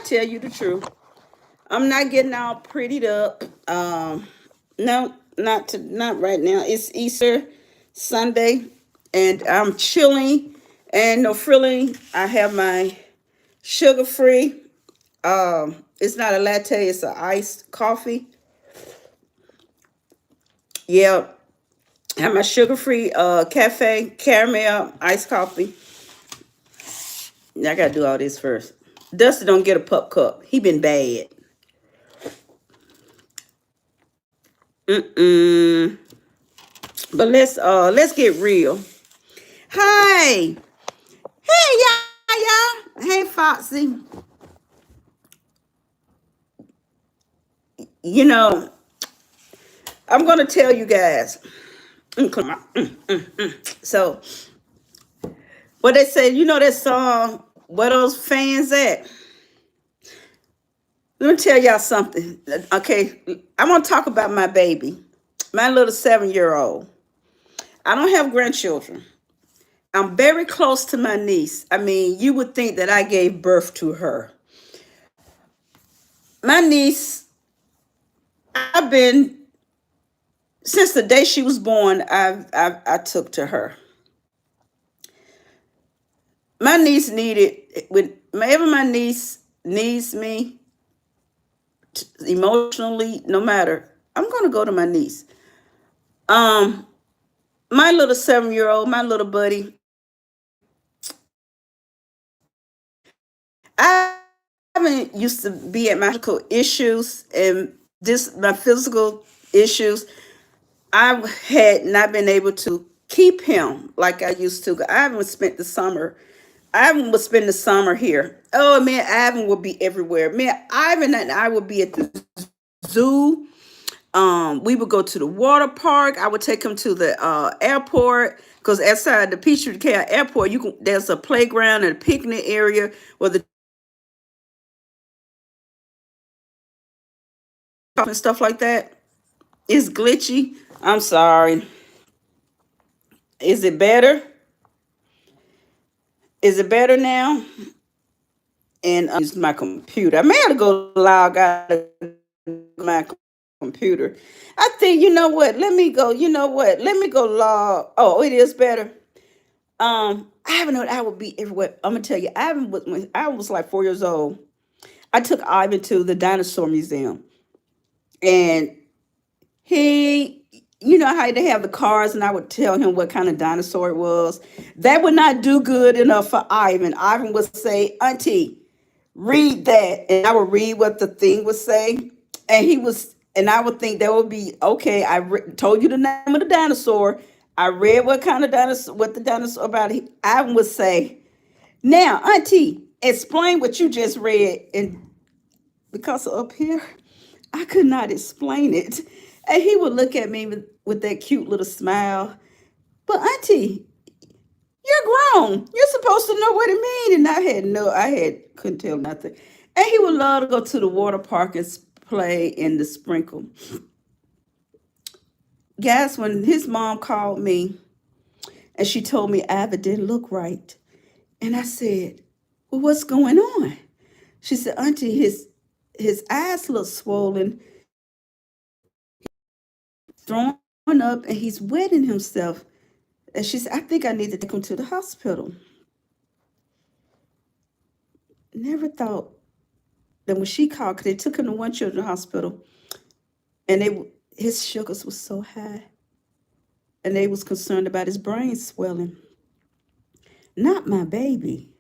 tell you the truth. I'm not getting all prettied up. No, not right now. It's Easter Sunday, and I'm chilling and no frilling. I have my sugar free. It's not a latte. It's an iced coffee. Yeah, I have my sugar free cafe caramel iced coffee. Now I gotta do all this first. Dusty don't get a pup cup. He been bad. Mm-mm. But let's get real. Hi. Hey y'all. Hey Foxy. You know, I'm gonna tell you guys. So what they say, you know that song, where those fans at? Let me tell y'all something. Okay. I'm gonna talk about my baby. My little 7-year old. I don't have grandchildren. I'm very close to my niece. I mean, you would think that I gave birth to her. My niece, I've been since the day she was born. I took to her. My niece needed whenever my niece needs me emotionally, no matter. I'm gonna go to my niece. Um, my little 7-year old, my little buddy. I haven't used to be at my issues and this my physical issues. I had not been able to keep him like I used to. I haven't spent the summer. Ivan would spend the summer here. Oh man, Ivan would be everywhere. Man, Ivan and I would be at the zoo. We would go to the water park. I would take him to the airport because outside the Peachtree Care Airport, there's a playground and a picnic area where the and stuff like that. It's glitchy. I'm sorry. Is it better? Is it better now? And use my computer. I may have to go log out of my computer. I think you know what. Let me go. You know what? Let me go log. Oh, it is better. I haven't known I would be everywhere. I'm gonna tell you, Ivan was when I was like 4 years old. I took Ivan to the dinosaur museum, and he, you know how they have the cars, and I would tell him what kind of dinosaur it was. That would not do good enough for Ivan. Ivan would say, "Auntie, read that," and I would read what the thing would say, and I would think that would be okay. Told you the name of the dinosaur. I read what kind of dinosaur, what the dinosaur about. Ivan would say, "Now, Auntie, explain what you just read," and because up here, I could not explain it. And he would look at me with that cute little smile. But Auntie, you're grown. You're supposed to know what it means. And couldn't tell nothing. And he would love to go to the water park and play in the sprinkle. Guys, when his mom called me and she told me Ava didn't look right. And I said, well, what's going on? She said, Auntie, his eyes look swollen, throwing up, and he's wetting himself. And she said, I think I need to take him to the hospital. Never thought that when she called, because they took him to one children's hospital, and his sugars was so high, and they was concerned about his brain swelling. Not my baby.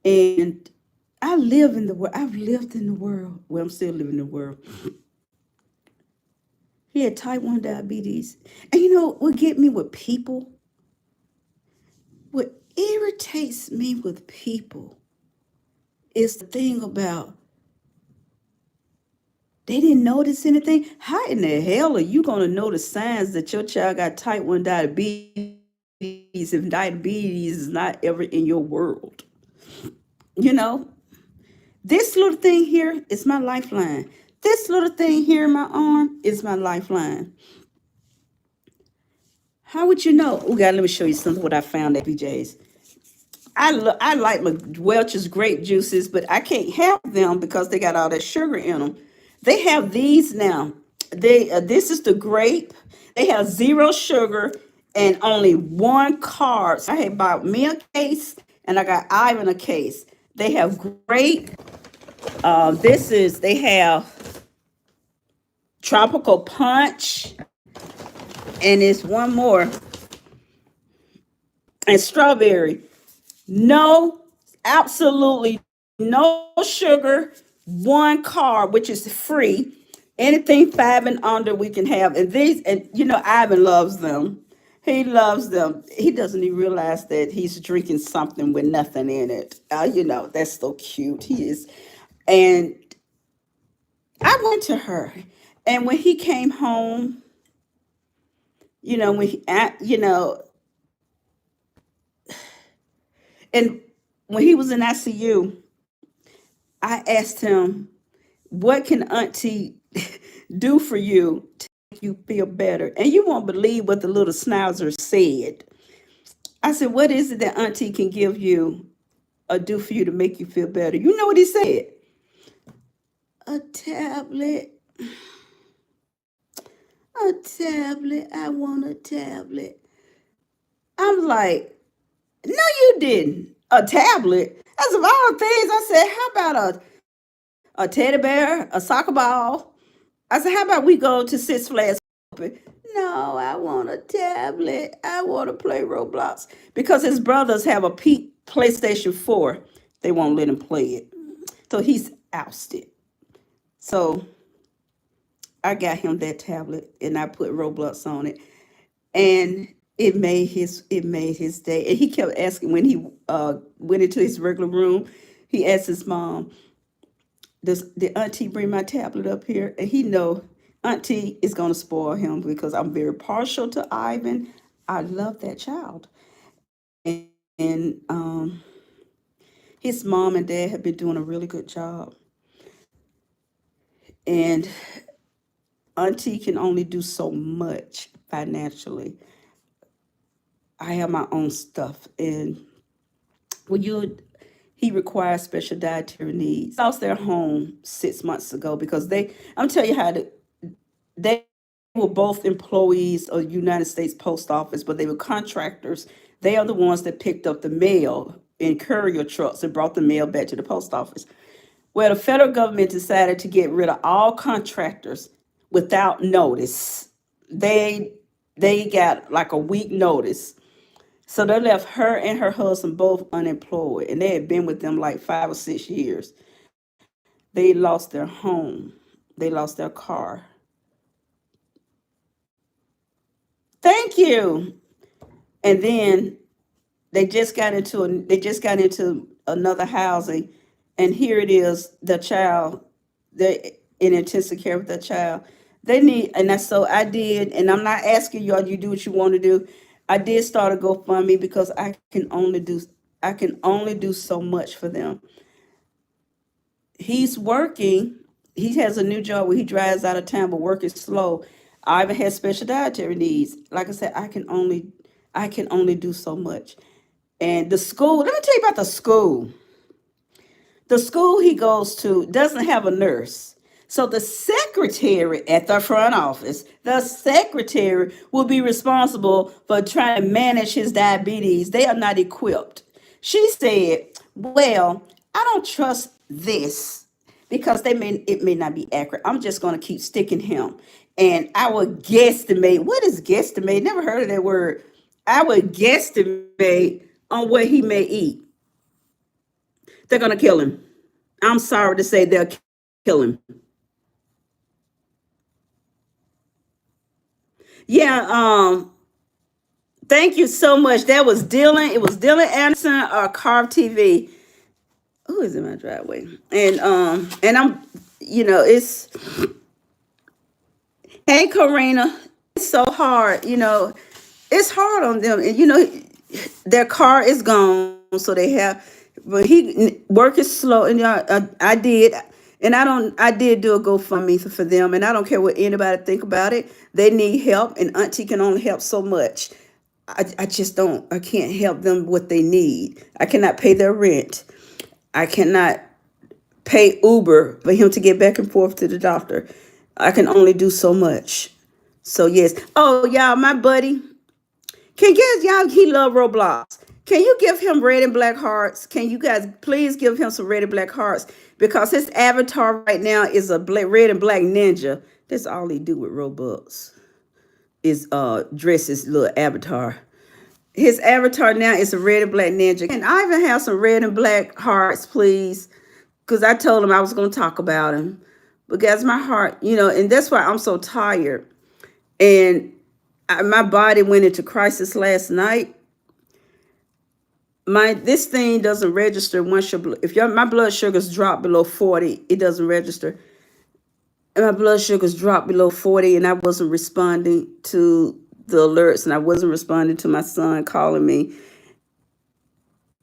And I live in the world. I've lived in the world. Well, I'm still living in the world. He had type 1 diabetes. And you know what get me with people? What irritates me with people is the thing about they didn't notice anything. How in the hell are you going to notice signs that your child got type 1 diabetes if diabetes is not ever in your world? You know, this little thing here is my lifeline. This little thing here in my arm is my lifeline. How would you know? Oh, God, let me show you something what I found at BJ's. I like my Welch's grape juices, but I can't have them because they got all that sugar in them. They have these now. They this is the grape. They have zero sugar and only one carb. So I had bought me a case and I got Ivan a case. They have grape. This is they have tropical punch, and it's one more and strawberry. No, absolutely no sugar, one carb, which is free. Anything five and under we can have. And these, and Ivan loves them. He loves them. He doesn't even realize that he's drinking something with nothing in it. That's so cute. He is. And I went to her. And when he came home, when he, and when he was in ICU, I asked him, what can Auntie do for you to make you feel better? And you won't believe what the little schnauzer said. I said, what is it that Auntie can give you or do for you to make you feel better? You know what he said? A tablet. A tablet. I want a tablet. I'm like, no, you didn't. A tablet. As of all things, I said, how about a teddy bear, a soccer ball? I said, how about we go to Six Flags? No, I want a tablet. I want to play Roblox. Because his brothers have a PlayStation 4. They won't let him play it. So he's ousted. So I got him that tablet and I put Roblox on it. And it made his day. And he kept asking when he went into his regular room, he asked his mom, did Auntie bring my tablet up here? And he know Auntie is gonna spoil him because I'm very partial to Ivan. I love that child. And his mom and dad have been doing a really good job. And Auntie can only do so much financially. I have my own stuff, and when you he requires special dietary needs. Lost their home 6 months ago because I'm telling you they were both employees of the United States Post Office, but they were contractors. They are the ones that picked up the mail in courier trucks and brought the mail back to the post office. Well, the federal government decided to get rid of all contractors without notice. They they got like a week notice. So they left her and her husband both unemployed, and they had been with them like 5 or 6 years. They lost their home, they lost their car. Thank you. And then they just got into another housing, and here it is, the child, they in intensive care with the child. They need, and that's so I did, and I'm not asking y'all, you do what you want to do. I did start a GoFundMe because I can only do so much for them. He's working. He has a new job where he drives out of town, but work is slow. Ivan has special dietary needs. Like I said, I can only do so much. And the school, let me tell you about the school. The school he goes to doesn't have a nurse. So the secretary at the front office, the secretary will be responsible for trying to manage his diabetes. They are not equipped. She said, well, I don't trust this because it may not be accurate. I'm just going to keep sticking him. And I would guesstimate. What is guesstimate? Never heard of that word. I would guesstimate on what he may eat. They're going to kill him. I'm sorry to say they'll kill him. Yeah, thank you so much. That was Dylan. It was Dylan Anderson or Carve TV. Who is in my driveway? And I'm it's hey Karina. It's so hard, it's hard on them. And their car is gone, so they have. But he work is slow, and I did, and I did do a GoFundMe for them, and I don't care what anybody think about it. They need help, and Auntie can only help so much. I just don't, I can't help them what they need. I cannot pay their rent. I cannot pay Uber for him to get back and forth to the doctor. I can only do so much. So yes. Oh y'all, my buddy. Can you guys, y'all, he love Roblox. Can you give him red and black hearts? Can you guys please give him some red and black hearts? Because his avatar right now is a red and black ninja. That's all he do with Robux. Is dress his little avatar. His avatar now is a red and black ninja. Can Ivan have some red and black hearts, please? Because I told him I was going to talk about him. But guys, my heart, and that's why I'm so tired. And my body went into crisis last night. This thing doesn't register once my blood sugars drop below 40, it doesn't register. And my blood sugars dropped below 40, and I wasn't responding to the alerts, and I wasn't responding to my son calling me.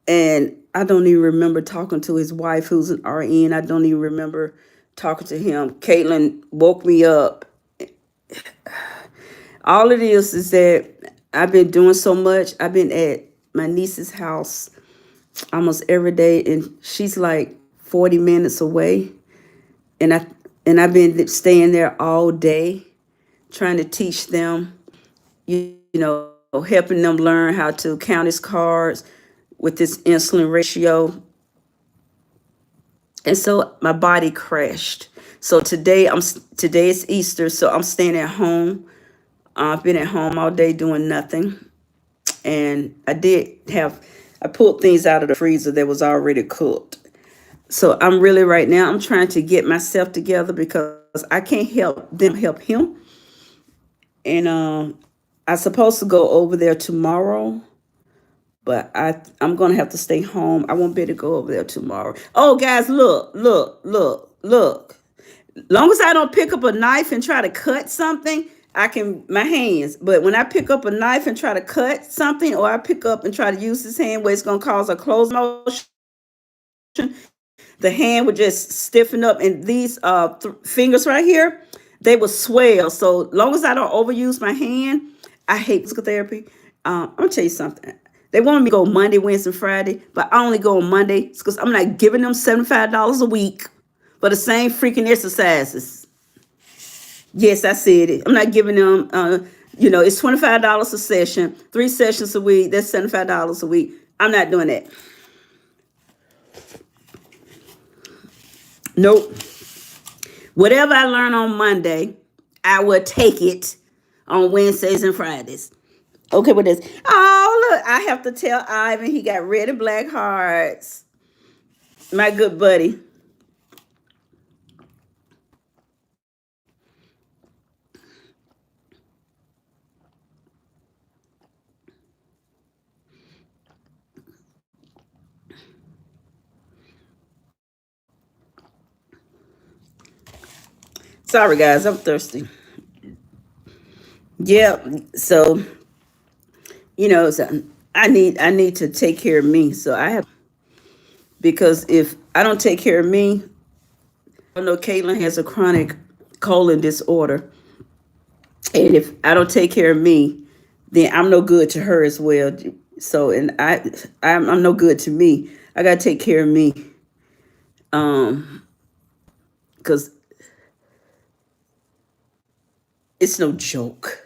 And I don't even remember talking to his wife, who's an RN. I don't even remember talking to him. Caitlin woke me up. All it is that I've been doing so much. I've been at my niece's house almost every day, and she's like 40 minutes away. And I've been staying there all day, trying to teach them, helping them learn how to count his cards with this insulin ratio. And so my body crashed. So today is Easter, so I'm staying at home. I've been at home all day doing nothing. And I pulled things out of the freezer that was already cooked. So I'm trying to get myself together because I can't help them help him. And I'm supposed to go over there tomorrow, but I'm going to have to stay home. I won't be able to go over there tomorrow. Oh, guys, look. Long as I don't pick up a knife and try to cut something, my hands. But when I pick up a knife and try to cut something, or I pick up and try to use this hand where it's going to cause a close motion, the hand would just stiffen up, and these fingers right here, they will swell. So long as I don't overuse my hand, I hate physical therapy. I'm gonna tell you something. They want me to go Monday, Wednesday, Friday, but I only go on Monday because I'm not giving them $75 a week for the same freaking exercises. Yes, I said it. I'm not giving them. It's $25 a session, 3 sessions a week. That's $75 a week. I'm not doing that. Nope. Whatever I learn on Monday, I will take it on Wednesdays and Fridays. Okay, with this. Oh, look, I have to tell Ivan he got red and black hearts. My good buddy. Sorry, guys, I'm thirsty. Yeah, so so I need to take care of me. So I have, because if I don't take care of me, I know Caitlin has a chronic colon disorder, and if I don't take care of me, then I'm no good to her as well. So, and I'm no good to me. I gotta take care of me, because it's no joke.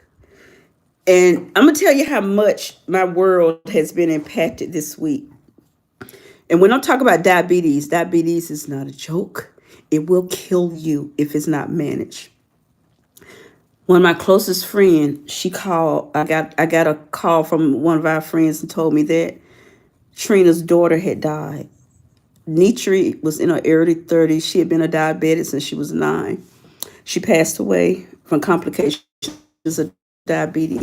And I'm gonna tell you how much my world has been impacted this week. And when I'm talking about diabetes is not a joke. It will kill you if it's not managed. One of my closest friends, she called. I got a call from one of our friends and told me that Trina's daughter had died. Nitri was in her early 30s. She had been a diabetic since she was 9. She passed away from complications of diabetes.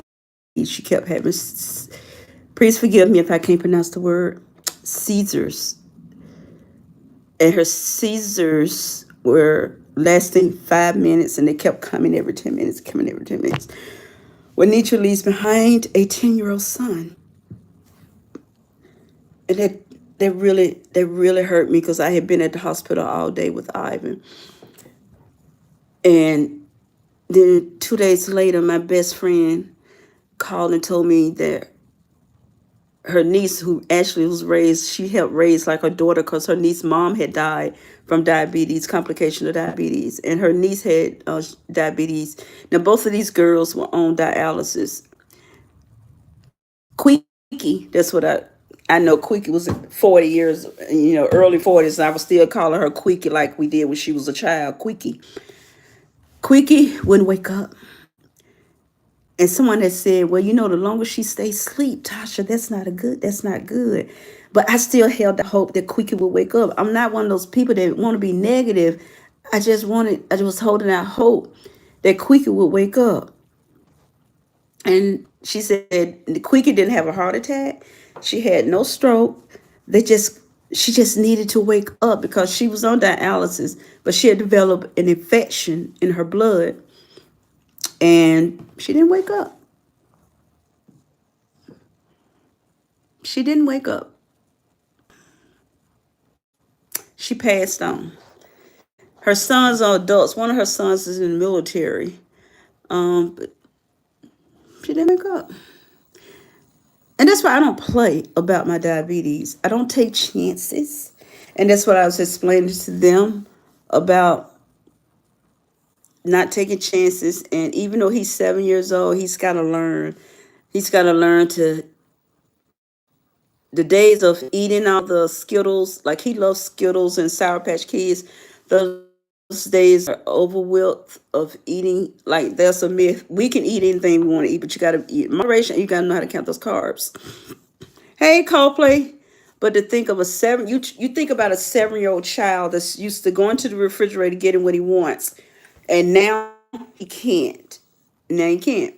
She kept having, please forgive me if I can't pronounce the word, seizures. And her seizures were lasting 5 minutes, and they kept coming every 10 minutes, When Nietzsche leaves behind a 10-year-old son. And that really hurt me because I had been at the hospital all day with Ivan. And then 2 days later, my best friend called and told me that her niece, who actually was raised, she helped raise like her daughter, because her niece mom had died from diabetes, complication of diabetes, and her niece had diabetes. Now both of these girls were on dialysis. Queeky, that's what I know. Queeky was 40 years, early 40s. And I was still calling her Queeky like we did when she was a child. Queeky wouldn't wake up. And someone had said, well, the longer she stays asleep, Tasha, that's not good. But I still held the hope that Queeky would wake up. I'm not one of those people that want to be negative. I was holding out hope that Queeky would wake up. And she said Queeky didn't have a heart attack. She had no stroke. She just needed to wake up because she was on dialysis, but she had developed an infection in her blood, and she didn't wake up. She didn't wake up. She passed on. Her sons are adults. One of her sons is in the military. But she didn't wake up. And that's why I don't play about my diabetes. I don't take chances. And that's what I was explaining to them about not taking chances. And even though he's 7 years old, he's got to learn. He's got to learn to the days of eating all the Skittles, like he loves Skittles and Sour Patch Kids. Those days are over with of eating. Like there's a myth. We can eat anything we want to eat, but you got to eat in moderation. You got to know how to count those carbs. Hey, Coldplay. But to think of you think about a 7-year-old child that's used to going to the refrigerator getting what he wants, and now he can't. Now he can't.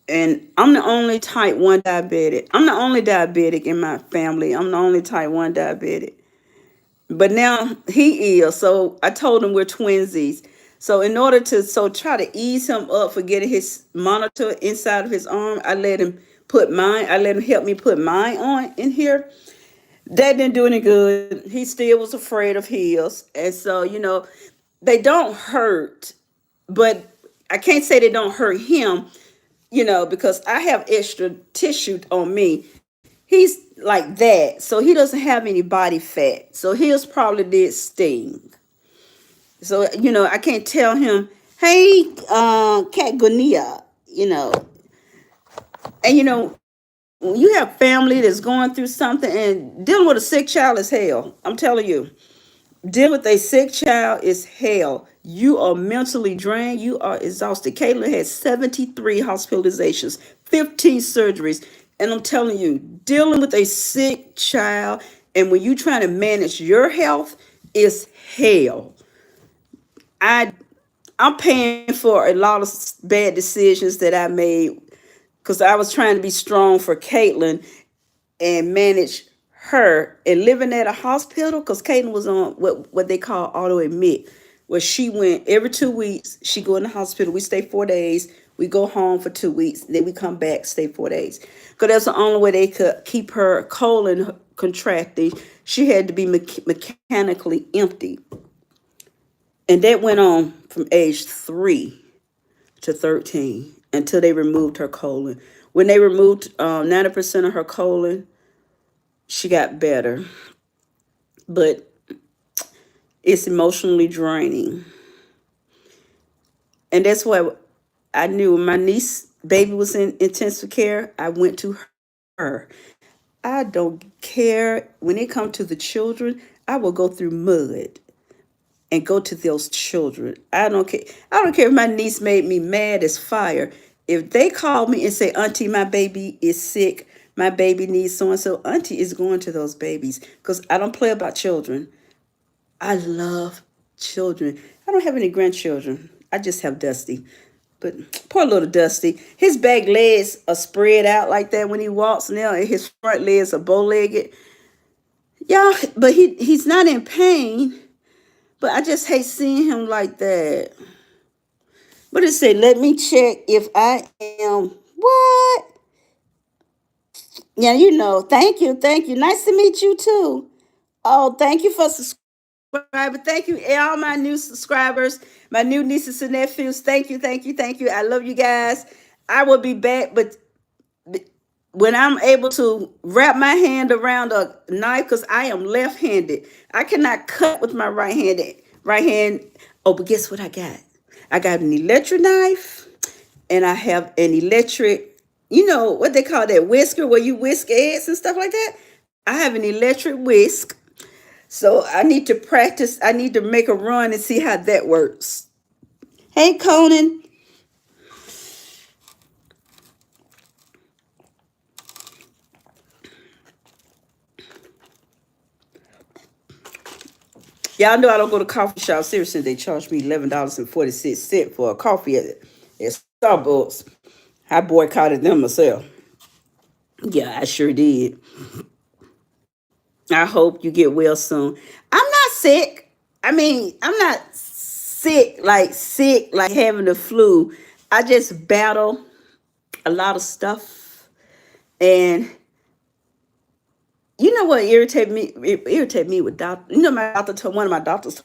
And I'm the only type 1 diabetic. I'm the only diabetic in my family. I'm the only type 1 diabetic. But now he is. So I told him we're twinsies. So in order to try to ease him up for getting his monitor inside of his arm, I let him help me put mine on in here. That didn't do any good. He still was afraid of his. And so, they don't hurt, but I can't say they don't hurt him, because I have extra tissue on me. He's like that, so he doesn't have any body fat. So his probably did sting. So, I can't tell him, hey, Cat Gunia, and when you have family that's going through something, and dealing with a sick child is hell. I'm telling you, dealing with a sick child is hell. You are mentally drained. You are exhausted. Caitlin had 73 hospitalizations, 15 surgeries. And I'm telling you, dealing with a sick child, and when you're trying to manage your health, is hell. I I'm paying for a lot of bad decisions that I made because I was trying to be strong for Caitlin and manage her and living at a hospital because Caitlin was on what they call auto admit, where she went every 2 weeks. She go in the hospital. We stay 4 days. We go home for 2 weeks. Then we come back, stay 4 days. Because that's the only way they could keep her colon contracted. She had to be mechanically empty. And that went on from age 3 to 13 until they removed her colon. When they removed 90% of her colon, she got better. But it's emotionally draining. And that's why I knew when my niece baby was in intensive care, I went to her. I don't care when it comes to the children, I will go through mud and go to those children. I don't care. I don't care if my niece made me mad as fire. If they call me and say, Auntie, my baby is sick, my baby needs so and so, Auntie is going to those babies because I don't play about children. I love children. I don't have any grandchildren. I just have Dusty. But poor little Dusty, his back legs are spread out like that when he walks now, and his front legs are bow-legged. Yeah, but he's not in pain. But I just hate seeing him like that. But it said, let me check if I am what? Yeah, thank you, thank you. Nice to meet you too. Oh, thank you for subscribing. Thank you, all my new subscribers, my new nieces and nephews. Thank you, thank you, thank you. I love you guys. I will be back, but when I'm able to wrap my hand around a knife, because I am left-handed, I cannot cut with my right hand. Right hand. Oh, but guess what I got? I got an electric knife, and I have an electric. You know what they call that whisker, where you whisk eggs and stuff like that. I have an electric whisk, so I need to practice. I need to make a run and see how that works. Hey, Conan. Y'all know I don't go to coffee shops. Seriously, they charge me $11.46 for a coffee at Starbucks. I boycotted them myself. Yeah, I sure did. I hope you get well soon. I'm not sick. I mean, I'm not sick like having the flu. I just battle a lot of stuff. And you know what irritated me? It irritated me with doctor. You know, my doctor told one of my doctors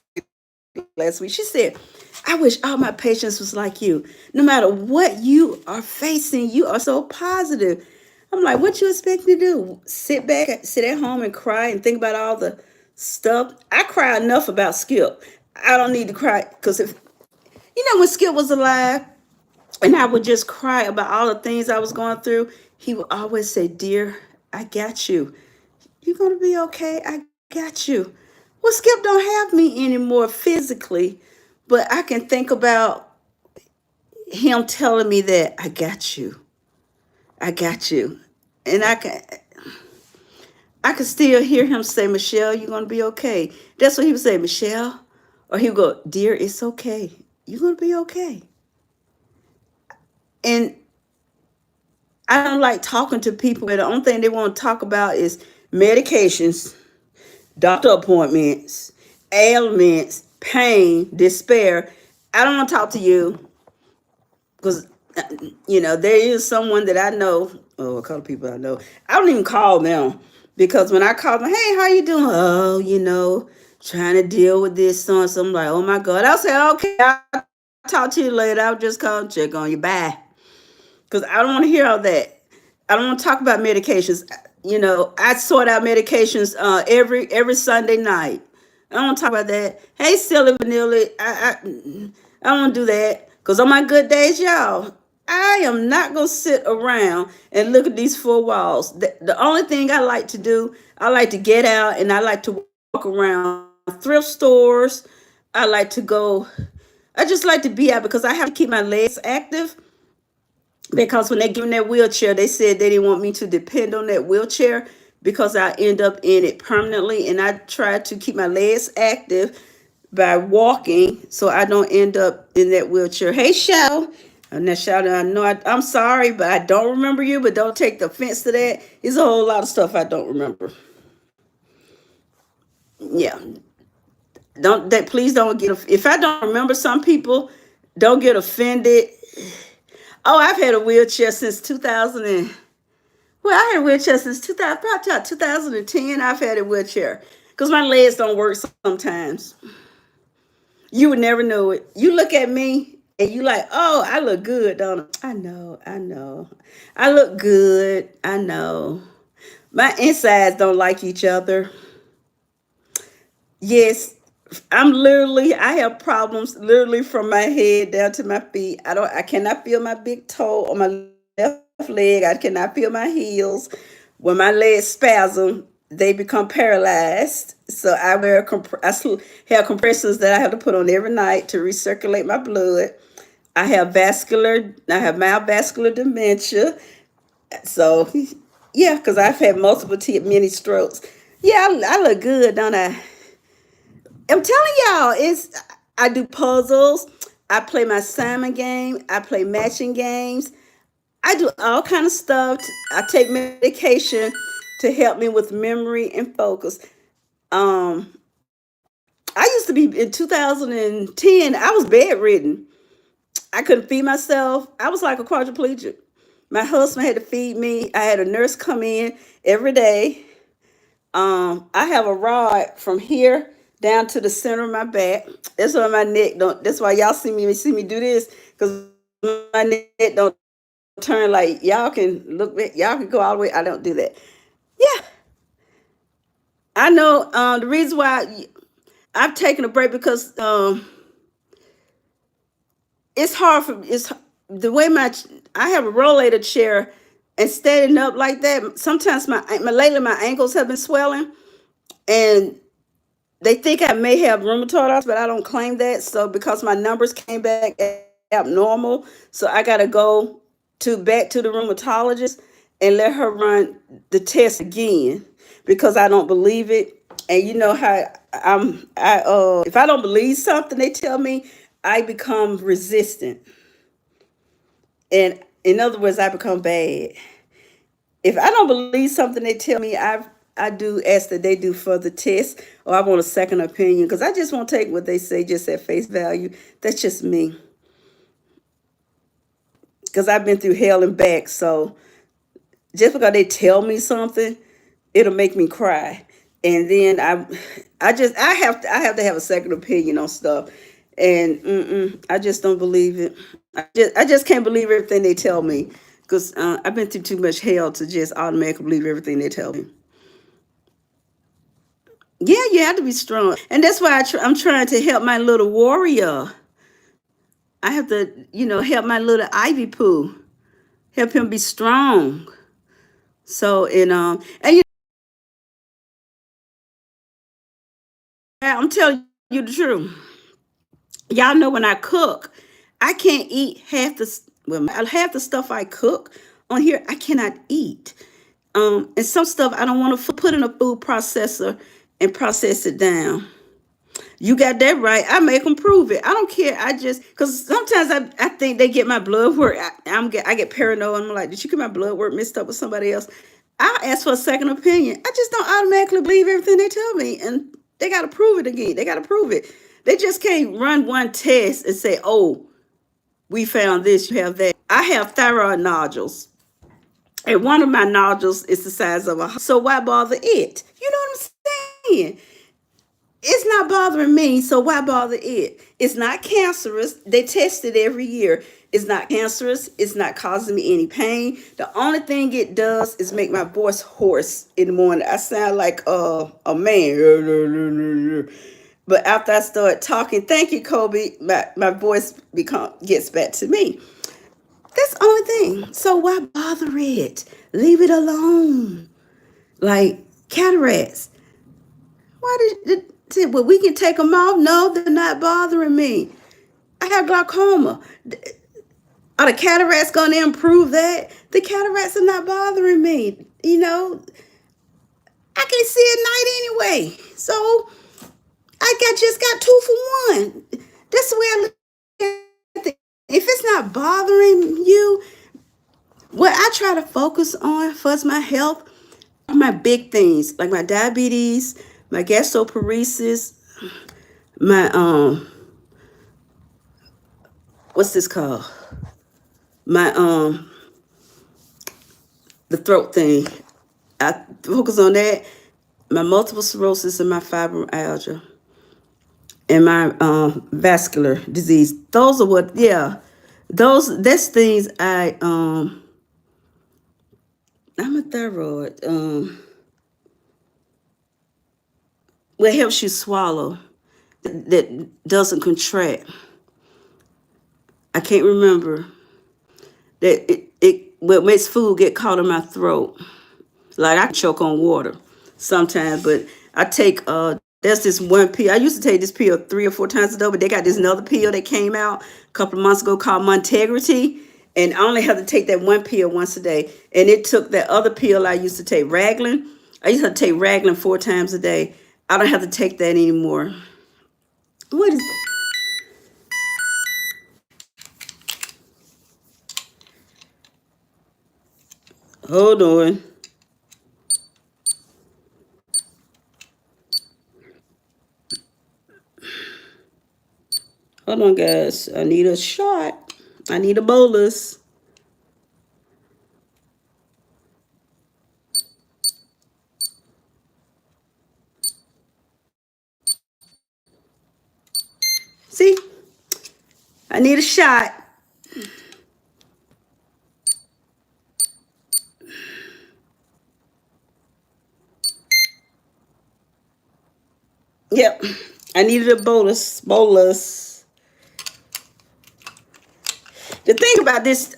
last week. She said, I wish all my patients was like you. No matter what you are facing, you are so positive. I'm like, what you expect me to do? Sit back, sit at home and cry and think about all the stuff? I cry enough about Skip. I don't need to cry because if when Skip was alive and I would just cry about all the things I was going through, he would always say, dear, I got you. You're gonna be okay. I got you. Well, Skip don't have me anymore physically, but I can think about him telling me that I got you. I got you. And I can still hear him say, Michelle, you're gonna be okay. That's what he would say, Michelle. Or he would go, dear, it's okay. You're gonna be okay. And I don't like talking to people where the only thing they want to talk about is medications, doctor appointments, ailments, pain, despair. I don't want to talk to you because there is someone that I know. Oh, a couple of people I know. I don't even call them because when I call them, hey, how you doing? Oh, trying to deal with this son. So I'm like, oh my God. I'll say, okay, I'll talk to you later. I'll just call and check on you. Bye. Because I don't want to hear all that. I don't want to talk about medications. I sort out medications every Sunday night. I don't want to talk about that. Hey, silly vanilla, I don't want to do that. Because on my good days, y'all, I am not going to sit around and look at these four walls. The only thing I like to do, I like to get out and I like to walk around thrift stores. I like to go, I just like to be out because I have to keep my legs active because when they give me that wheelchair, they said they didn't want me to depend on that wheelchair because I end up in it permanently. And I try to keep my legs active by walking so I don't end up in that wheelchair. Hey, Shell. And that shout I know I'm sorry, but I don't remember you, but don't take the offense to that. There's a whole lot of stuff I don't remember. Yeah. Please don't get if I don't remember some people, don't get offended. Oh, I've had a wheelchair since 2000 well, I had a wheelchair since 2000, probably 2010. I've had a wheelchair because my legs don't work sometimes. You would never know it. You look at me and you like, oh, I look good, don't I? I know. I look good. I know. My insides don't like each other. Yes, I have problems literally from my head down to my feet. I cannot feel my big toe on my left leg. I cannot feel my heels. When my legs spasm, they become paralyzed. So have compressions that I have to put on every night to recirculate my blood. I have mild vascular dementia. So yeah, because I've had many strokes. Yeah, I look good, don't I? I'm telling y'all, I do puzzles. I play my Simon game. I play matching games. I do all kind of stuff. I take medication to help me with memory and focus. Um, I used to be in 2010. I was bedridden. I couldn't feed myself. I was like a quadriplegic. My husband had to feed me. I had a nurse come in every day. I have a rod from here down to the center of my back. That's why my neck don't. That's why y'all see me do this because my neck don't turn like y'all can look at, y'all can go all the way. I don't do that. Yeah, I know. The reason why I've taken a break because it's hard for it's the way I have a rollator chair and standing up like that. Sometimes my lately my ankles have been swelling and they think I may have rheumatoid arthritis, but I don't claim that. So because my numbers came back abnormal, so I got to go to back to the rheumatologist and let her run the test again because I don't believe it. And you know how I if I don't believe something they tell me, I become resistant. And in other words, I become bad. If I don't believe something they tell me, I do ask that they do further tests or I want a second opinion because I just won't take what they say just at face value. That's just me because I've been through hell and back. So just because they tell me something, it'll make me cry, and then I have to have a second opinion on stuff, and I just don't believe it. I just can't believe everything they tell me because I've been through too much hell to just automatically believe everything they tell me. Yeah, you have to be strong, and that's why I'm trying to help my little warrior. I have to, help my little Ivy Pooh, help him be strong. So and I'm telling you the truth. Y'all know when I cook, I can't eat half the stuff I cook on here. I cannot eat. And some stuff I don't want to put in a food processor and process it down. You got that right. I make them prove it. I don't care. I just because sometimes I think they get my blood work. I get paranoid. I'm like, did you get my blood work mixed up with somebody else? I ask for a second opinion. I just don't automatically believe everything they tell me, and they got to prove it again. They got to prove it. They just can't run one test and say, "Oh, we found this. You have that." I have thyroid nodules, and one of my nodules is the size of a. So why bother it? You know what I'm saying? It's not bothering me, so why bother it? It's not cancerous. They test it every year. It's not cancerous. It's not causing me any pain. The only thing it does is make my voice hoarse in the morning. I sound like a man. But after I start talking, thank you, Kobe, my voice gets back to me. That's the only thing. So why bother it? Leave it alone. Like cataracts. Why well, we can take them off? No, they're not bothering me. I have glaucoma. Are the cataracts going to improve that? The cataracts are not bothering me. I can see at night anyway. So just got 2 for 1. That's the way I look at it. If it's not bothering you, what I try to focus on for my health are my big things, like my diabetes, my gastroparesis, my what's this called? My the throat thing. I focus on that. My multiple sclerosis and my fibromyalgia and my vascular disease. Those are what, yeah. That's things I'm a thyroid. What helps you swallow that doesn't contract. I can't remember that it what makes food get caught in my throat. Like I can choke on water sometimes, but I take there's this one pill. I used to take this pill 3 or 4 times a day, but they got this another pill that came out a couple of months ago called Montegrity. And I only have to take that one pill once a day. And it took that other pill I used to take, Raglan. I used to take Raglan 4 times a day. I don't have to take that anymore. What is hold on. Hold on, guys. I need a shot. I need a bolus. See? I need a shot. Yep. I needed a bolus. The thing about this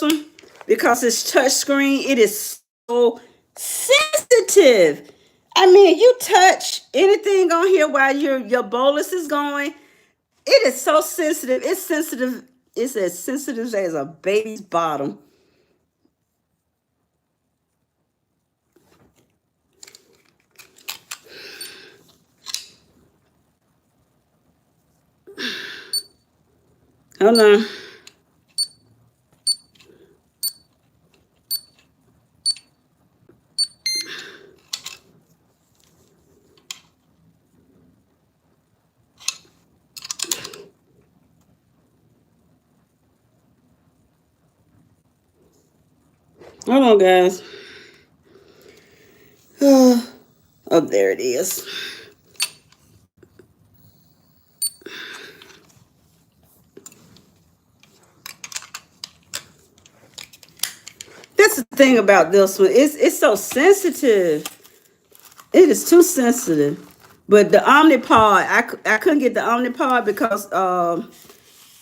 one, because it's touch screen, it is so sensitive. I mean, you touch anything on here while your bolus is going, it is so sensitive. It's sensitive. It's as sensitive as a baby's bottom. Hold on. Hold on, guys. Oh, there it is. That's the thing about this one. It's so sensitive. It is too sensitive. But the Omnipod, I couldn't get the Omnipod because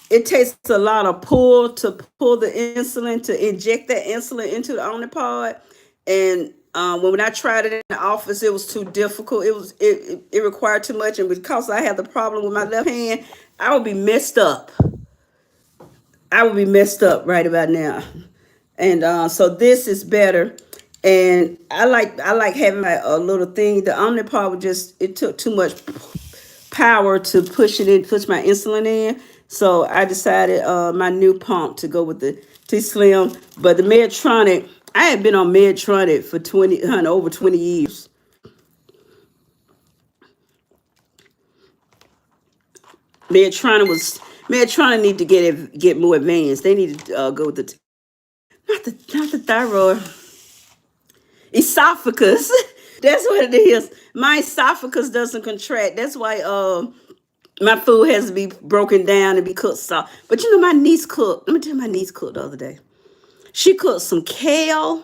it takes a lot of pull to pull the insulin, to inject that insulin into the Omnipod. And when I tried it in the office, it was too difficult. It required too much, and because I had the problem with my left hand, I would be messed up. I would be messed up right about now. And so this is better. And I like having my a little thing. The Omnipod would just, it took too much power to push my insulin in. So I decided my new pump to go with the T Slim. But the Medtronic, I had been on Medtronic for over 20 years. Medtronic need to get more advanced. They need to go with the not the thyroid, esophagus. That's what it is. My esophagus doesn't contract. That's why my food has to be broken down and be cooked soft. But you know, my niece cooked. Let me tell you, my niece cooked the other day. She cooked some kale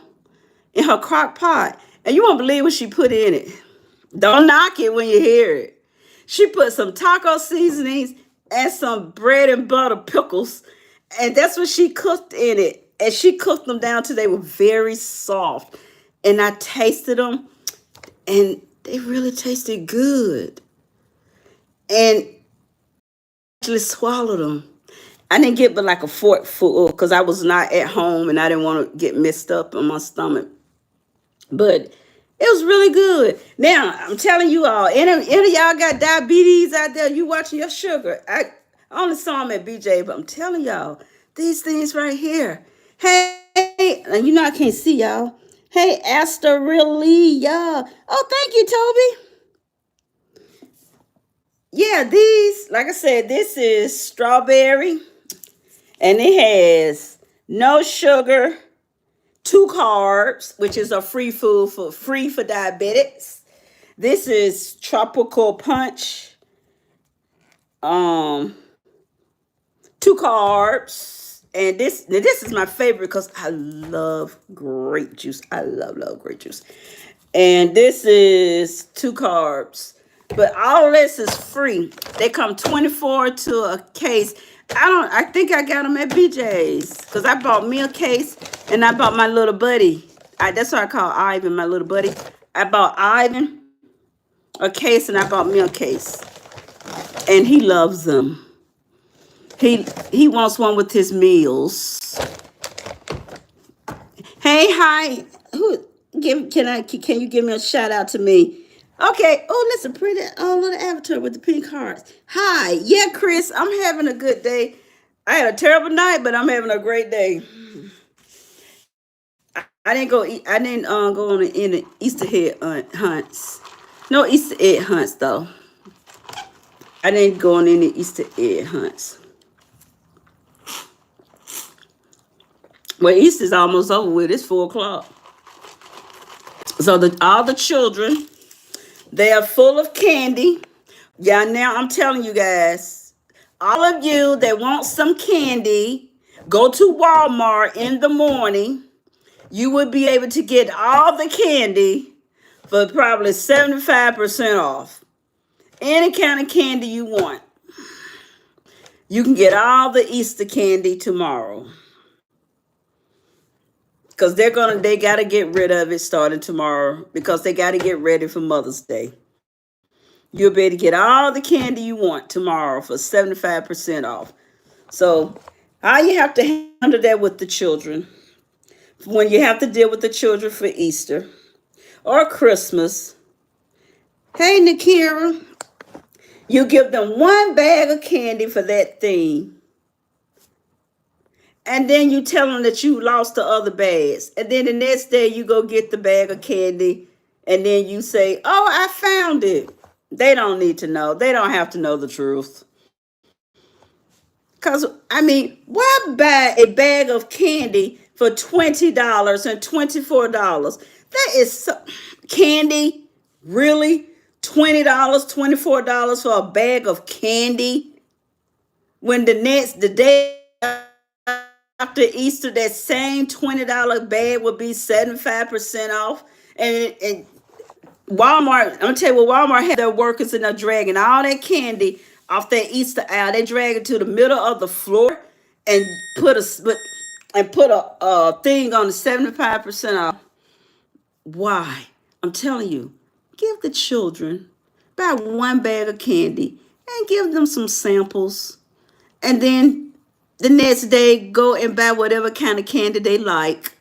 in her crock pot, and you won't believe what she put in it. Don't knock it when you hear it. She put some taco seasonings and some bread and butter pickles, and that's what she cooked in it. And she cooked them down till they were very soft. And I tasted them, and they really tasted good. And actually swallowed them. I didn't get but like a fork full because I was not at home and I didn't want to get messed up on my stomach. But it was really good. Now, I'm telling you all, any of y'all got diabetes out there, you watching your sugar. I only saw them at BJ, but I'm telling y'all, these things right here. Hey, and you know I can't see y'all. Hey, Asterelia. Oh, thank you, Toby. Yeah, these, like I said, this is strawberry, and it has no sugar, two carbs, which is a free for diabetics. This is tropical punch, um, two carbs, and this is my favorite because I love grape juice. I love grape juice, and this is two carbs. But all this is free. They come 24 to a case. I think I got them at BJ's because I bought me a case and I bought my little buddy. That's what I call Ivan, my little buddy. I bought Ivan a case and I bought me a case. And he loves them. He wants one with his meals. Hey, hi. Can you give me a shout out to me? Okay. Oh, that's a pretty little avatar with the pink hearts. Hi. Yeah, Chris, I'm having a good day. I had a terrible night, but I'm having a great day. I didn't go eat. I didn't go on any Easter egg hunts. No Easter egg hunts though. I didn't go on any Easter egg hunts. Well, Easter's almost over with. It's 4:00. So all the children, they are full of candy. Yeah, now I'm telling you guys, all of you that want some candy, go to Walmart in the morning. You would be able to get all the candy for probably 75% off. Any kind of candy you want. You can get all the Easter candy tomorrow. Because they gotta get rid of it starting tomorrow because they gotta get ready for Mother's Day. You'll be able to get all the candy you want tomorrow for 75% off. So how you have to handle that with the children when you have to deal with the children for Easter or Christmas. Hey Nakira, you give them one bag of candy for that thing. And then you tell them that you lost the other bags. And then the next day you go get the bag of candy. And then you say, oh, I found it. They don't need to know. They don't have to know the truth. Because, I mean, why buy a bag of candy for $20 and $24? That is candy, really? $20, $24 for a bag of candy? When the day after Easter, that same $20 bag would be 75% off. And Walmart, I'm gonna tell you what Walmart had their workers and they're dragging all that candy off that Easter aisle. They drag it to the middle of the floor and put a thing on the 75% off. Why? I'm telling you, give the children buy one bag of candy and give them some samples. And then the next day go and buy whatever kind of candy they like.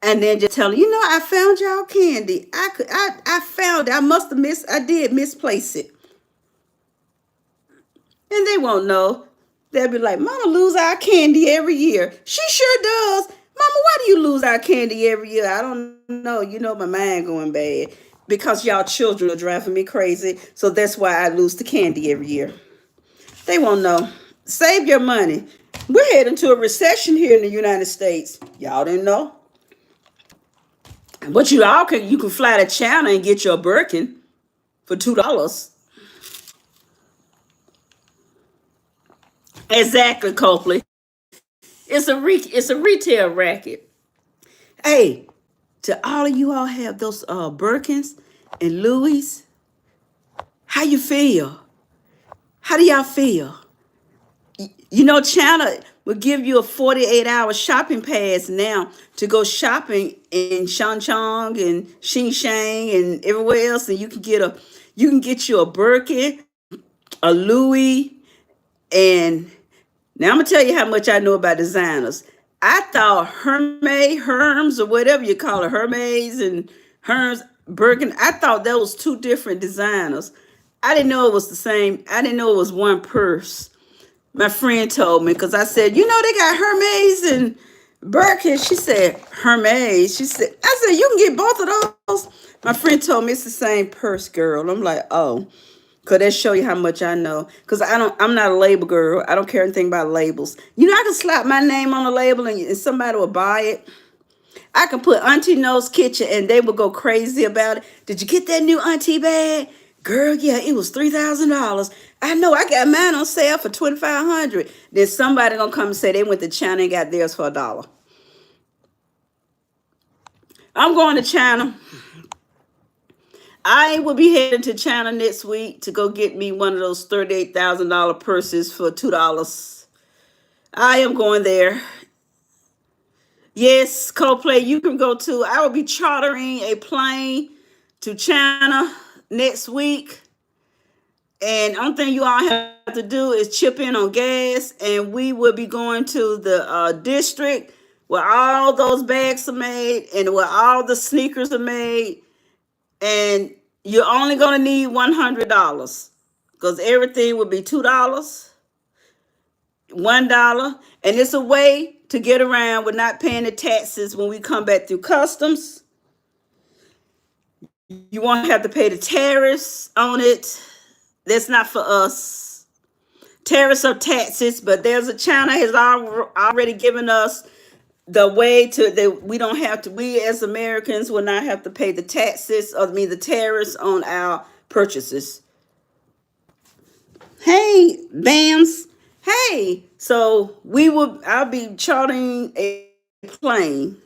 And then just tell them, I found y'all candy. I found it. I did misplace it. And they won't know. They'll be like, Mama lose our candy every year. She sure does. Mama, why do you lose our candy every year? I don't know. My mind going bad. Because y'all children are driving me crazy. So that's why I lose the candy every year. They won't know. Save your money. We're heading to a recession here in the United States. Y'all didn't know. But you can fly to China and get your Birkin for $2. Exactly, Copley. It's a retail racket. Hey, to all of you all have those Birkins and Louis. How you feel? How do y'all feel? China will give you a 48-hour shopping pass now to go shopping in Shangchong and Xinjiang and everywhere else, and you can get you a Birkin, a Louis, and now I'm gonna tell you how much I know about designers. I thought Hermes, or whatever you call it, Hermes and Hermes Birkin. I thought that was two different designers. I didn't know it was the same. I didn't know it was one purse. My friend told me because I said, they got Hermes and Birkin. She said, Hermes. I said, you can get both of those. My friend told me it's the same purse, girl. I'm like, oh, because that show you how much I know. Because I'm not a label girl. I don't care anything about labels. I can slap my name on a label and somebody will buy it. I can put Auntie No's Kitchen and they will go crazy about it. Did you get that new Auntie bag? Girl, yeah, it was $3,000. I know, I got mine on sale for $2,500. Then somebody gonna come and say they went to China and got theirs for $1. I'm going to China. I will be heading to China next week to go get me one of those $38,000 purses for $2. I am going there. Yes, Coldplay, you can go too. I will be chartering a plane to China next week. And only thing you all have to do is chip in on gas. And we will be going to the district where all those bags are made and where all the sneakers are made. And you're only going to need $100 because everything will be $2, $1. And it's a way to get around with not paying the taxes when we come back through customs. You won't have to pay the tariffs on it. That's not for us. Tariffs are taxes, but China has already given us the way that we don't have to, we as Americans will not have to pay the taxes, the tariffs on our purchases. Hey, BAMs. Hey, so I'll be chartering a plane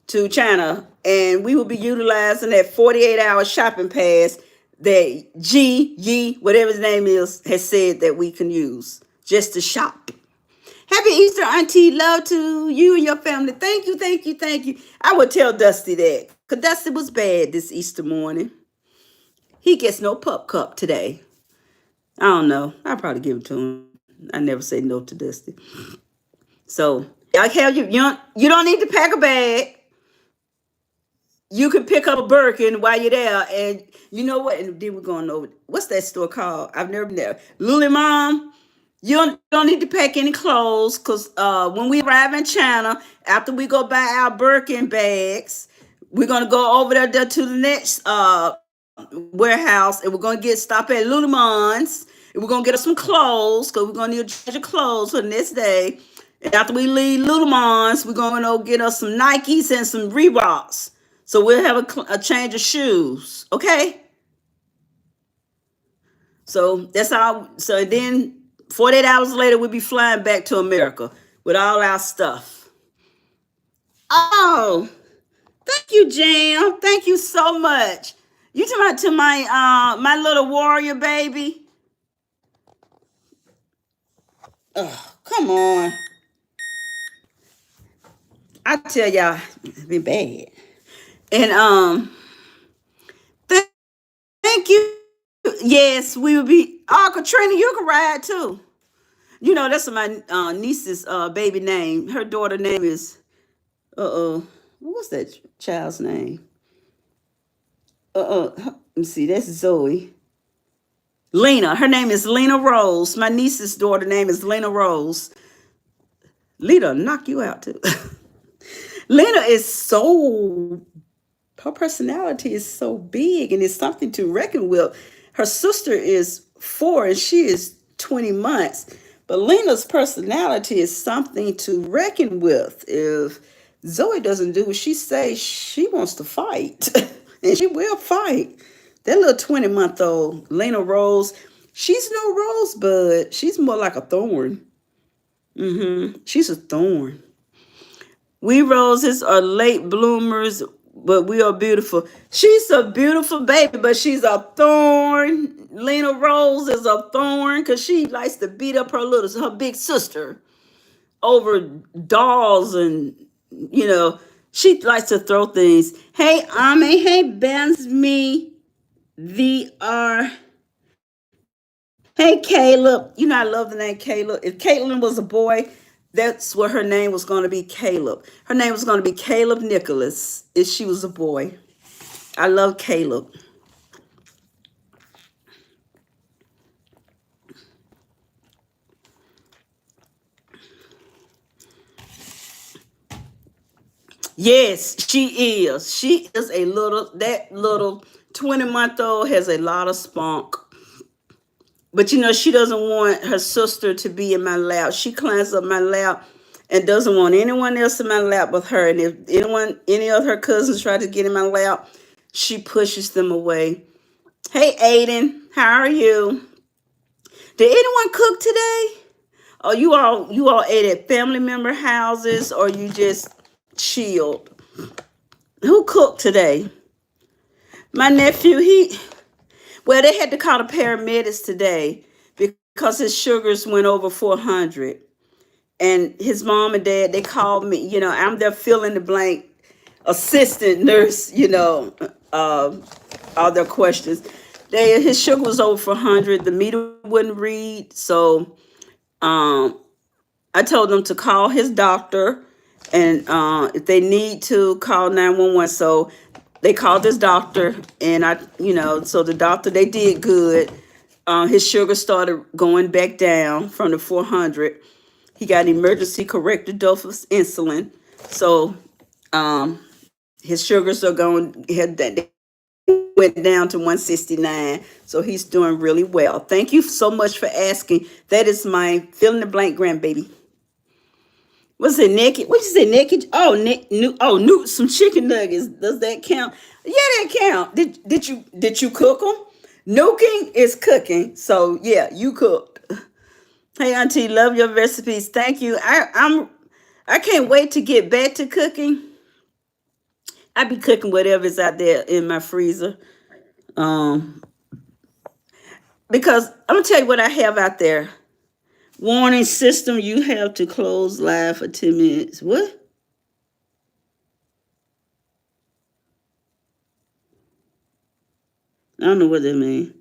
to China and we will be utilizing that 48-hour shopping pass that whatever his name is, has said that we can use just to shop. Happy Easter, Auntie. Love to you and your family. Thank you, thank you, thank you. I would tell Dusty that. Because Dusty was bad this Easter morning. He gets no pup cup today. I don't know. I'll probably give it to him. I never say no to Dusty. So, I tell you, you don't need to pack a bag. You can pick up a Birkin while you're there. And you know what? And then we're going over. What's that store called? I've never been there. Lily Mom. You don't need to pack any clothes because when we arrive in China, after we go buy our Birkin bags, we're gonna go over there to the next warehouse and we're gonna stop at Lululemon's and we're gonna get us some clothes because we're gonna need a change of clothes for the next day. And after we leave Lululemon's, we're gonna go get us some Nikes and some Reeboks. So we'll have a change of shoes, okay? So that's how. So then, 48 hours later, we'll be flying back to America with all our stuff. Oh, thank you, Jam. Thank you so much. You talking about to my little warrior baby? Oh, come on. I tell y'all, it's been bad. And thank you. Yes, we will be. Oh, Katrina, you can ride too. You know, that's my niece's baby name. Her daughter name is what's that child's name? Let me see, that's Zoe. Lena. Her name is Lena Rose. My niece's daughter name is Lena Rose. Lena knock you out too. Lena is so, her personality is so big and it's something to reckon with. Her sister is 4 and she is 20 months. But Lena's personality is something to reckon with. If Zoe doesn't do what she says, she wants to fight. And she will fight. That little 20-month-old Lena Rose, she's no rosebud. She's more like a thorn. She's a thorn. We roses are late bloomers, but we are beautiful. She's a beautiful baby, but she's a thorn. Lena Rose is a thorn because she likes to beat up her big sister over dolls and, you know, she likes to throw things. Hey, Ame. Hey, Bansme. VR. Hey, Caleb. You know, I love the name Caleb. If Caitlin was a boy, that's what her name was going to be, Caleb. Her name was going to be Caleb Nicholas if she was a boy. I love Caleb. Yes, she is. She is that little 20-month-old has a lot of spunk. But you know, she doesn't want her sister to be in my lap. She climbs up my lap and doesn't want anyone else in my lap with her. And if any of her cousins try to get in my lap, she pushes them away. Hey, Aiden, how are you? Did anyone cook today? Or you all ate at family member houses or you just chilled? Who cooked today? My nephew, they had to call the paramedics today because his sugars went over 400. And his mom and dad, they called me, you know, I'm their fill in the blank assistant nurse, you know, all their questions. His sugar was over 400. The meter wouldn't read. So I told them to call his doctor and if they need to call 911. So they called his doctor and so the doctor, they did good. His sugar started going back down from the 400. He got emergency corrected dose of insulin. So his sugars are going, they went down to 169. So he's doing really well. Thank you so much for asking. That is my fill in the blank grandbaby. What's it, naked? What you say, naked? Oh, new some chicken nuggets. Does that count? Yeah, that count. Did you cook them? Nuking is cooking. So yeah, you cooked. Hey, Auntie, love your recipes. Thank you. I can't wait to get back to cooking. I be cooking whatever's out there in my freezer. Because I'm gonna tell you what I have out there. Warning system: you have to close live for 10 minutes. What? I don't know what that means.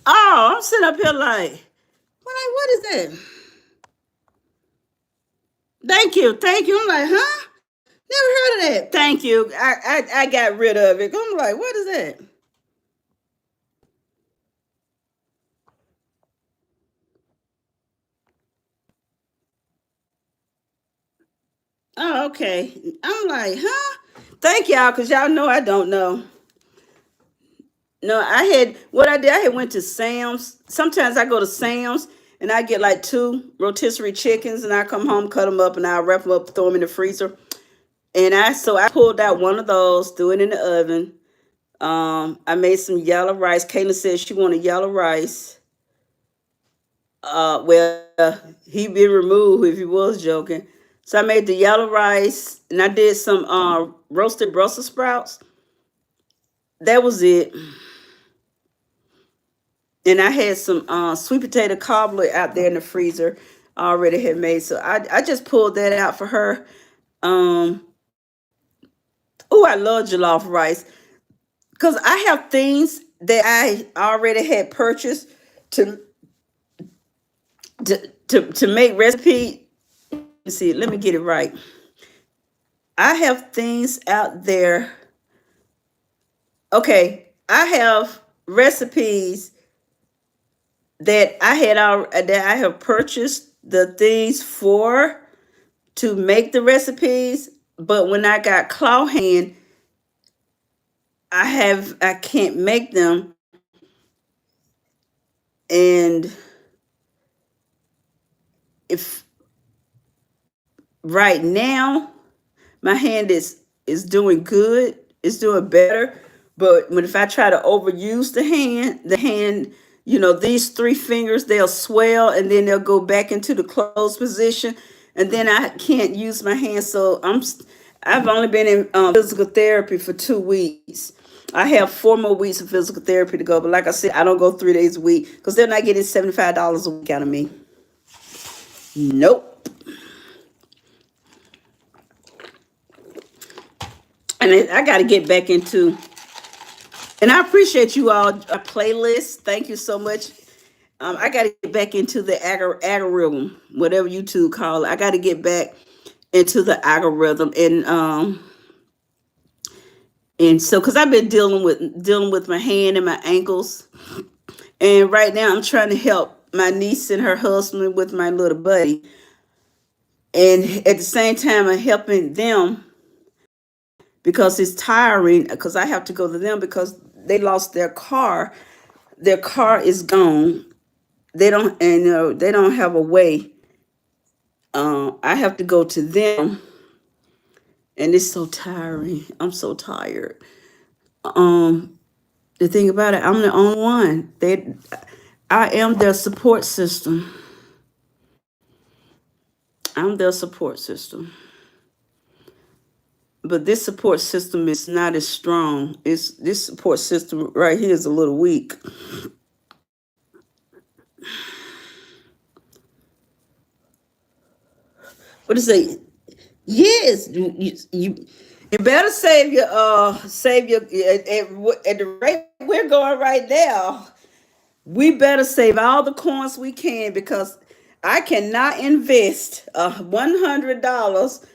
Oh, I'm sitting up here what is that? Thank you. I'm like, huh? Never heard of that. Thank you. I got rid of it. I'm like, what is that? Oh, okay. I'm like, huh? Thank y'all, cause y'all know I don't know. No, I had what I did. I had went to Sam's. Sometimes I go to Sam's and I get like two rotisserie chickens, and I come home, cut them up, and I wrap them up, throw them in the freezer. And I pulled out one of those, threw it in the oven. I made some yellow rice. Kayla said she wanted yellow rice. Well, he been removed if he was joking. So I made the yellow rice, and I did some roasted Brussels sprouts. That was it. And I had some sweet potato cobbler out there in the freezer. I already had made, so I just pulled that out for her. Um, oh, I love jollof rice because I have things that I already had purchased to to make recipe. Let's see, let me get it right. I have things out there. Okay, I have recipes that I have purchased the things for to make the recipes, but when I got claw hand, I can't make them. And if right now my hand is doing good, it's doing better, but when if I try to overuse the hand, these three fingers, they'll swell and then they'll go back into the closed position, and then I can't use my hand. So I've only been in physical therapy for 2 weeks. I have 4 more weeks of physical therapy to go, but like I said, I don't go 3 days a week because they're not getting $75 a week out of me. Nope. And I got to get back into, and I appreciate you all a playlist. Thank you so much. I got to get back into the algorithm, whatever YouTube call it. I got to get back into the algorithm, and so because I've been dealing with my hand and my ankles, and right now I'm trying to help my niece and her husband with my little buddy, and at the same time I'm helping them because it's tiring because I have to go to them because they lost their car. Their car is gone. They don't have a way. I have to go to them, and it's so tiring. I'm so tired. Um, the thing about it, I'm the only one. I am their support system. I'm their support system. But this support system is not as strong. This support system right here is a little weak. What is it? Yes, you better save your at the rate we're going right now. We better save all the coins we can because I cannot invest $100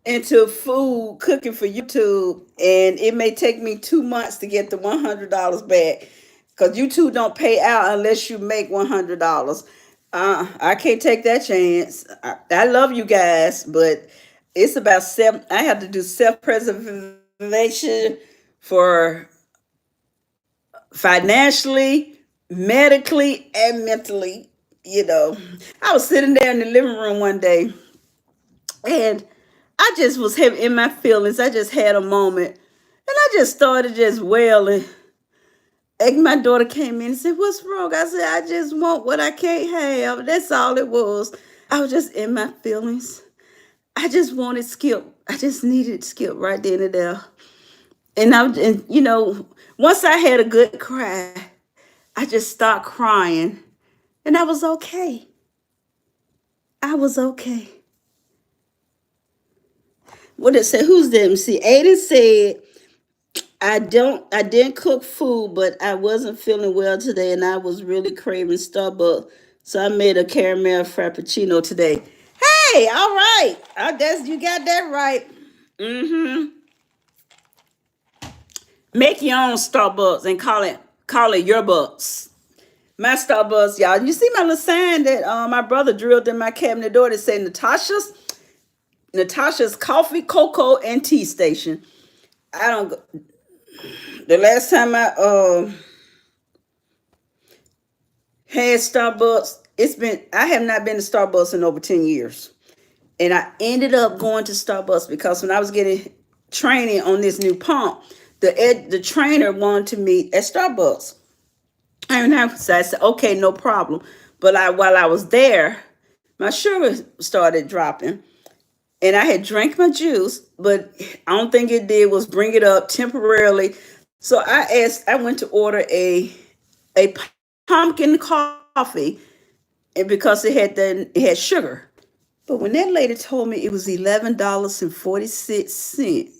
into food cooking for YouTube, and it may take me 2 months to get the $100 back because YouTube don't pay out unless you make $100. I can't take that chance. I love you guys, but it's about seven. I have to do self-preservation for financially, medically, and mentally. I was sitting there in the living room one day, and I just was having in my feelings. I just had a moment, and I just started just wailing. And my daughter came in and said, "What's wrong?" I said, "I just want what I can't have." That's all it was. I was just in my feelings. I just wanted Skip. I just needed Skip right then and there. and once I had a good cry, I just stopped crying, and I was okay. I was okay. What did it say? Who's them? See, Aiden said, I didn't cook food, but I wasn't feeling well today and I was really craving Starbucks. So I made a caramel frappuccino today. Hey, all right. That's you got that right. Mm-hmm. Make your own Starbucks and call it your bucks. My Starbucks, y'all. You see my little sign that my brother drilled in my cabinet door that said Natasha's coffee, cocoa, and tea station. I don't go. The last time I had Starbucks, I have not been to Starbucks in over 10 years. And I ended up going to Starbucks because when I was getting training on this new pump, the trainer wanted to meet at Starbucks. And so I said, okay, no problem. But while I was there, my sugar started dropping. And I had drank my juice, but I don't think it did was bring it up temporarily. So I went to order a pumpkin coffee, and because it had sugar. But when that lady told me it was $11.46,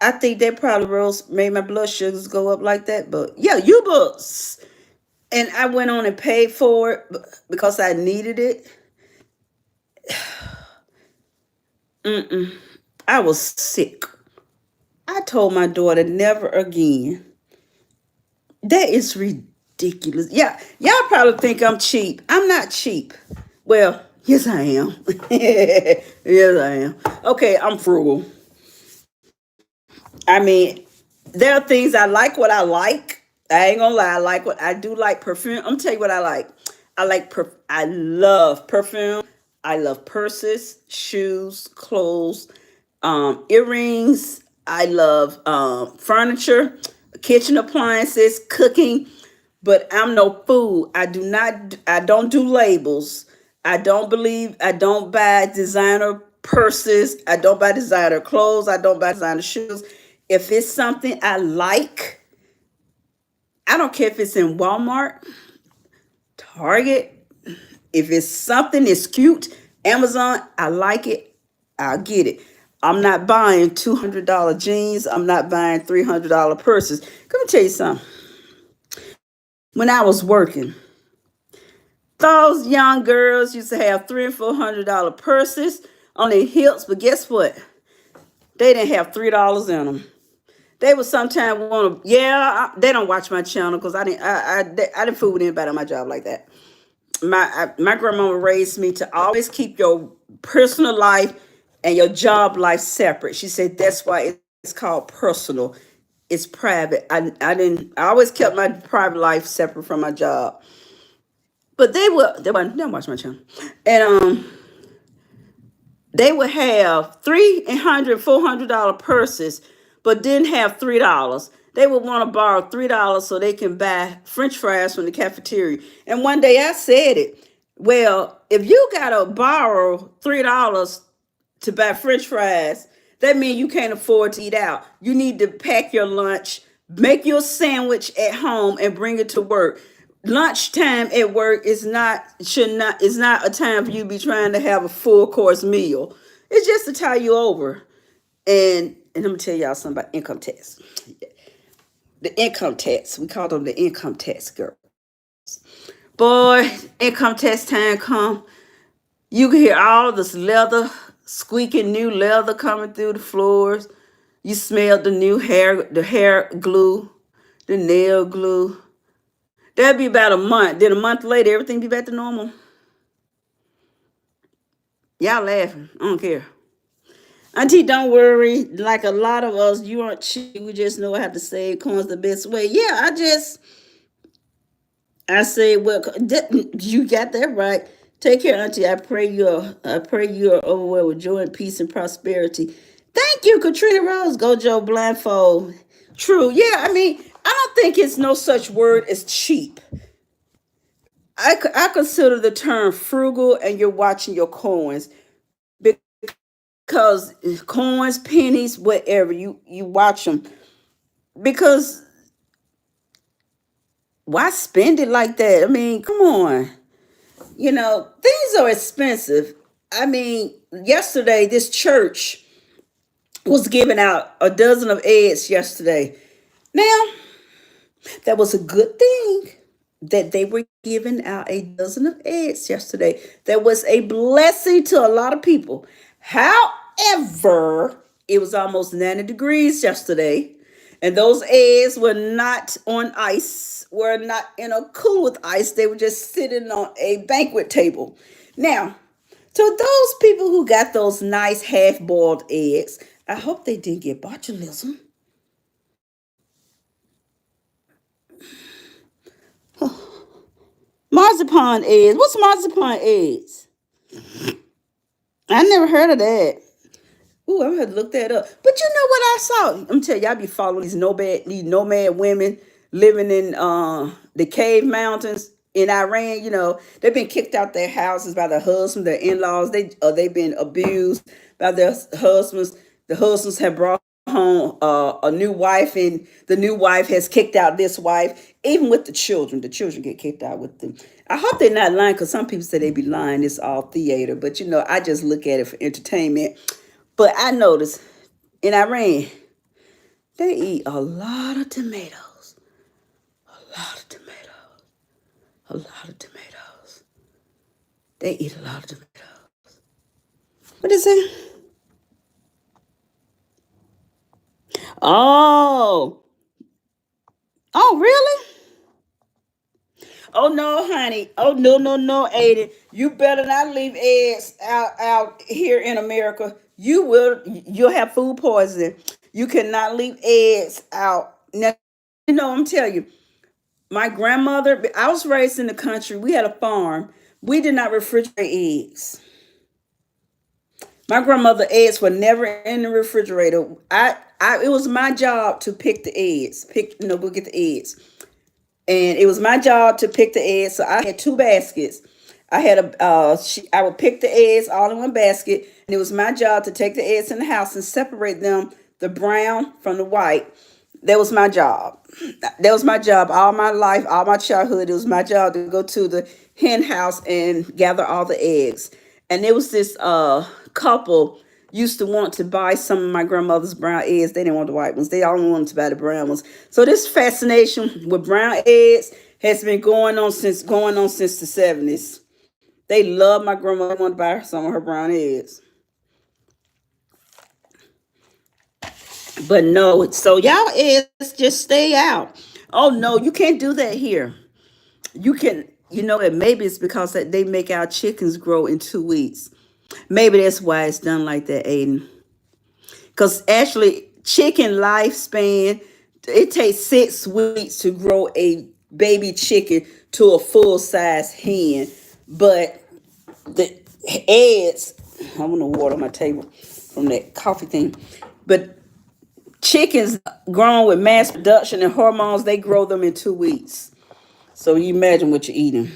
I think that probably made my blood sugars go up like that. But yeah, U-Books. And I went on and paid for it because I needed it. I was sick. I told my daughter never again. That is ridiculous. Yeah, y'all probably think I'm cheap. I'm not cheap. Well, yes I am. Yes I am. Okay, I'm frugal. I mean, there are things I like what I like. I ain't gonna lie, I like what I do like perfume. I'm gonna tell you what I like. I love perfume. I love purses, shoes, clothes, earrings. I love furniture, kitchen appliances, cooking. But I'm no fool. I don't do labels. I don't buy designer purses. I don't buy designer clothes. I don't buy designer shoes. If it's something I like, I don't care if it's in Walmart, Target. If it's something that's cute, Amazon, I like it, I'll get it. I'm not buying $200 jeans. I'm not buying $300 purses. Let me tell you something. When I was working, those young girls used to have $300 and $400 purses on their hips, but guess what? They didn't have $3 in them. They would sometimes want to. Yeah, they don't watch my channel because I didn't fool with anybody on my job like that. My grandmama raised me to always keep your personal life and your job life separate. She said that's why it's called personal. It's private. I always kept my private life separate from my job. But they don't watch my channel. And they would have $300 and $400 purses, but didn't have $3. They would want to borrow $3 so they can buy French fries from the cafeteria. And one day I said it. Well, if you gotta borrow $3 to buy French fries, that means you can't afford to eat out. You need to pack your lunch, make your sandwich at home, and bring it to work. Lunchtime at work is not a time for you to be trying to have a full course meal. It's just to tie you over. And let me tell y'all something about income tax. The income tax. We call them the income tax girls. Boy, income tax time come. You can hear all this leather, squeaking new leather coming through the floors. You smell the hair glue, the nail glue. That'd be about a month. Then a month later, everything be back to normal. Y'all laughing. I don't care. Auntie, don't worry. Like a lot of us, you aren't cheap. We just know how to save coins the best way. Yeah, I say, well, you got that right. Take care, Auntie. I pray you're overwhelmed with joy and peace and prosperity. Thank you, Katrina Rose. Go Joe Blindfold. True. Yeah, I mean, I don't think it's no such word as cheap. I consider the term frugal and you're watching your coins Cause coins, pennies, whatever you watch them. Because why spend it like that? I mean, come on. Things are expensive. I mean, yesterday this church was giving out a dozen of eggs yesterday. Now, that was a good thing that they were giving out a dozen of eggs yesterday. That was a blessing to a lot of people. However, it was almost 90 degrees yesterday, and those eggs were not on ice, were not in a cooler with ice. They were just sitting on a banquet table. Now, to those people who got those nice half boiled eggs, I hope they didn't get botulism. Marzipan eggs. What's marzipan eggs? I never heard of that. Ooh, I'm gonna have to look that up. But you know what I saw? I'm telling you, I be following these nomad women living in the cave mountains in Iran. They've been kicked out their houses by their husbands, their in-laws. They've been abused by their husbands. The husbands have brought home a new wife, and the new wife has kicked out this wife. Even with the children get kicked out with them. I hope they're not lying, because some people say they be lying. It's all theater, but I just look at it for entertainment. But I noticed in Iran, they eat a lot of tomatoes. A lot of tomatoes. A lot of tomatoes. They eat a lot of tomatoes. What is it? Oh. Oh, really? Oh no, honey. Oh no, no, no, Aiden. You better not leave eggs out here in America. You'll have food poisoning. You cannot leave eggs out. Now, I'm telling you, my grandmother, I was raised in the country. We had a farm. We did not refrigerate eggs. My grandmother eggs were never in the refrigerator. It was my job to pick the eggs. Go get the eggs. And it was my job to pick the eggs. So I had two baskets. I would pick the eggs all in one basket, and it was my job to take the eggs in the house and separate them, the brown from the white. That was my job. That was my job all my life, all my childhood. It was my job to go to the hen house and gather all the eggs. And there was this couple used to want to buy some of my grandmother's brown eggs. They didn't want the white ones. They only wanted to buy the brown ones. So this fascination with brown eggs has been going on since the 70s. They love my grandmother. They want to buy some of her brown eggs. But no, so y'all eggs just stay out. Oh no, you can't do that here. You can, and maybe it's because that they make our chickens grow in 2 weeks. Maybe that's why it's done like that, Aiden. Because actually, chicken lifespan, it takes 6 weeks to grow a baby chicken to a full size hen. But the eggs, I want to water my table from that coffee thing. But chickens grown with mass production and hormones, they grow them in 2 weeks. So you imagine what you're eating.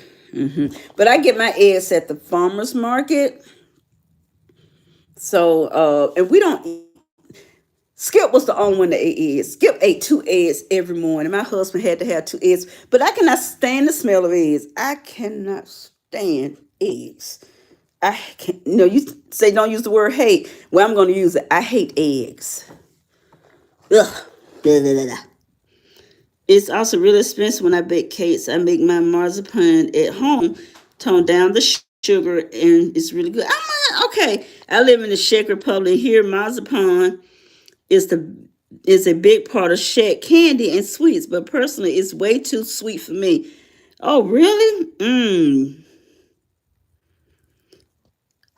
But I get my eggs at the farmer's market. So, and we don't eat. Skip was the only one that ate eggs. Skip ate 2 eggs every morning. My husband had to have 2 eggs. But I cannot stand the smell of eggs. I cannot stand eggs. I can't, you say don't use the word hate. Well, I'm going to use it. I hate eggs. Ugh. Blah, blah, blah. It's also really expensive when I bake cakes. I make my marzipan at home, tone down the sugar, and it's really good. Okay. I live in the Czech Republic. Here, marzipan is a big part of Czech candy and sweets, but personally, it's way too sweet for me. Oh, really?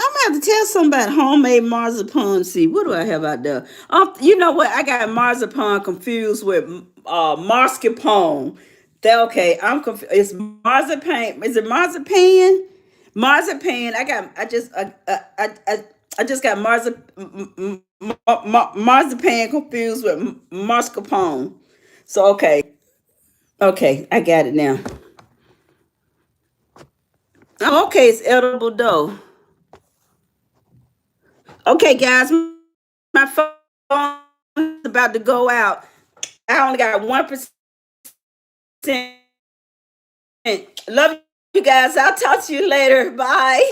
I'm gonna have to tell somebody homemade marzipan. See, what do I have out there? You know what? I got marzipan confused with mascarpone. Okay, I'm confused. It's marzipan. Is it marzipan? Marzipan. I just got marzipan confused with mascarpone. So okay, I got it now. Oh, okay, it's edible dough. Okay, guys, my phone's about to go out. I only got 1%. Love you guys. I'll talk to you later. Bye.